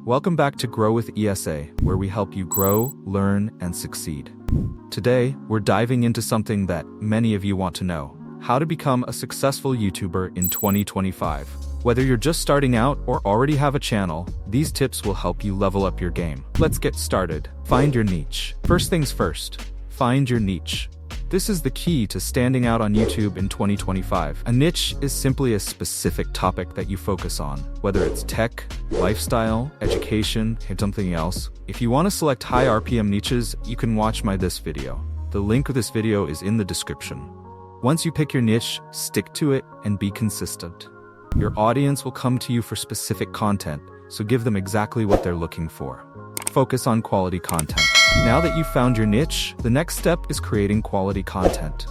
Welcome back to Grow with ESA, where we help you grow, learn, and succeed. Today, we're diving into something that many of you want to know: how to become a successful YouTuber in 2025. Whether you're just starting out or already have a channel, these tips will help you level up your game. Let's get started. Find your niche. First things first, find your niche. This is the key to standing out on YouTube in 2025. A niche is simply a specific topic that you focus on, whether it's tech, lifestyle, education, or something else. If you want to select high RPM niches, you can watch this video. The link of this video is in the description. Once you pick your niche, stick to it and be consistent. Your audience will come to you for specific content, so give them exactly what they're looking for. Focus on quality content. Now that you've found your niche, the next step is creating quality content.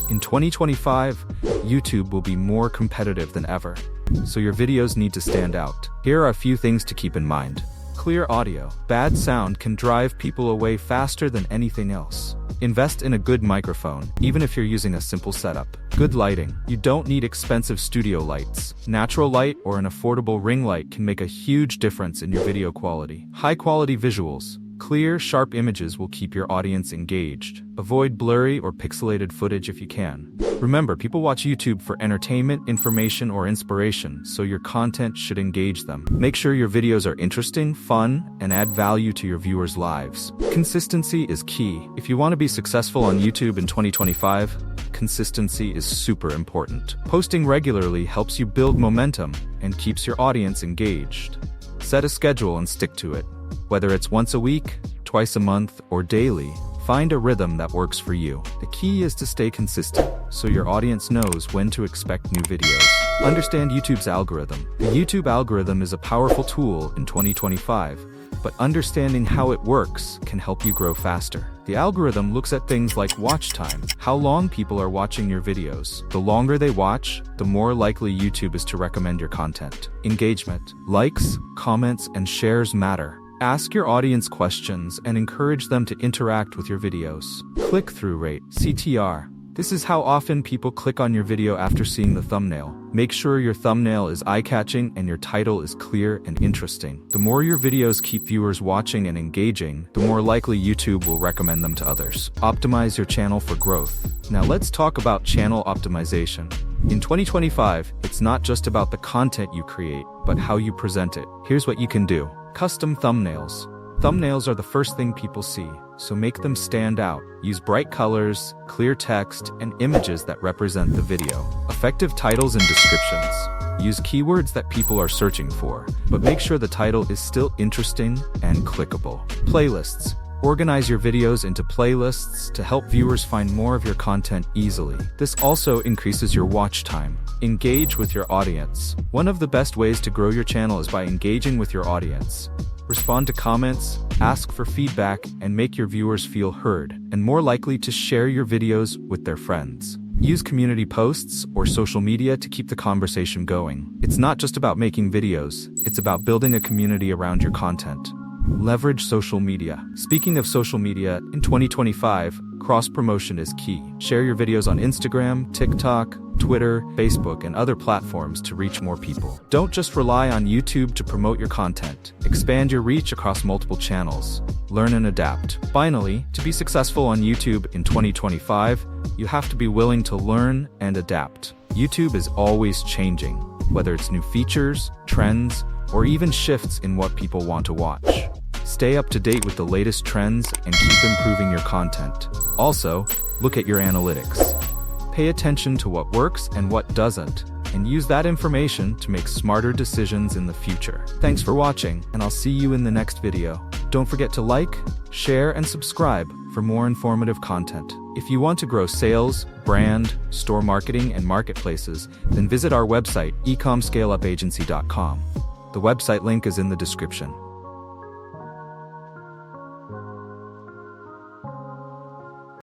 In 2025, YouTube will be more competitive than ever, so your videos need to stand out. Here are a few things to keep in mind. Clear audio. Bad sound can drive people away faster than anything else. Invest in a good microphone, even if you're using a simple setup. Good lighting. You don't need expensive studio lights. Natural light or an affordable ring light can make a huge difference in your video quality. High quality visuals. Clear, sharp images will keep your audience engaged. Avoid blurry or pixelated footage if you can. Remember, people watch YouTube for entertainment, information, or inspiration, so your content should engage them. Make sure your videos are interesting, fun, and add value to your viewers' lives. Consistency is key. If you want to be successful on YouTube in 2025, consistency is super important. Posting regularly helps you build momentum and keeps your audience engaged. Set a schedule and stick to it. Whether it's once a week, twice a month, or daily, find a rhythm that works for you. The key is to stay consistent, so your audience knows when to expect new videos. Understand YouTube's algorithm. The YouTube algorithm is a powerful tool in 2025, but understanding how it works can help you grow faster. The algorithm looks at things like watch time, how long people are watching your videos. The longer they watch, the more likely YouTube is to recommend your content. Engagement. Likes, comments, and shares matter. Ask your audience questions and encourage them to interact with your videos. Click-through rate, CTR. This is how often people click on your video after seeing the thumbnail. Make sure your thumbnail is eye-catching and your title is clear and interesting. The more your videos keep viewers watching and engaging, the more likely YouTube will recommend them to others. Optimize your channel for growth. Now let's talk about channel optimization. In 2025, it's not just about the content you create, but how you present it. Here's what you can do. Custom thumbnails. Thumbnails are the first thing people see, so make them stand out. Use bright colors, clear text, and images that represent the video. Effective titles and descriptions. Use keywords that people are searching for, but make sure the title is still interesting and clickable. Playlists. Organize your videos into playlists to help viewers find more of your content easily. This also increases your watch time. Engage with your audience. One of the best ways to grow your channel is by engaging with your audience. Respond to comments, ask for feedback, and make your viewers feel heard and more likely to share your videos with their friends. Use community posts or social media to keep the conversation going. It's not just about making videos, it's about building a community around your content. Leverage social media. Speaking of social media, in 2025, cross-promotion is key. Share your videos on Instagram, TikTok, Twitter, Facebook, and other platforms to reach more people. Don't just rely on YouTube to promote your content. Expand your reach across multiple channels. Learn and adapt. Finally, to be successful on YouTube in 2025, you have to be willing to learn and adapt. YouTube is always changing, whether it's new features, trends, or even shifts in what people want to watch. Stay up to date with the latest trends and keep improving your content. Also, look at your analytics. Pay attention to what works and what doesn't, and use that information to make smarter decisions in the future. Thanks for watching, and I'll see you in the next video. Don't forget to like, share, and subscribe for more informative content. If you want to grow sales, brand, store marketing, and marketplaces, then visit our website, ecomscaleupagency.com. The website link is in the description.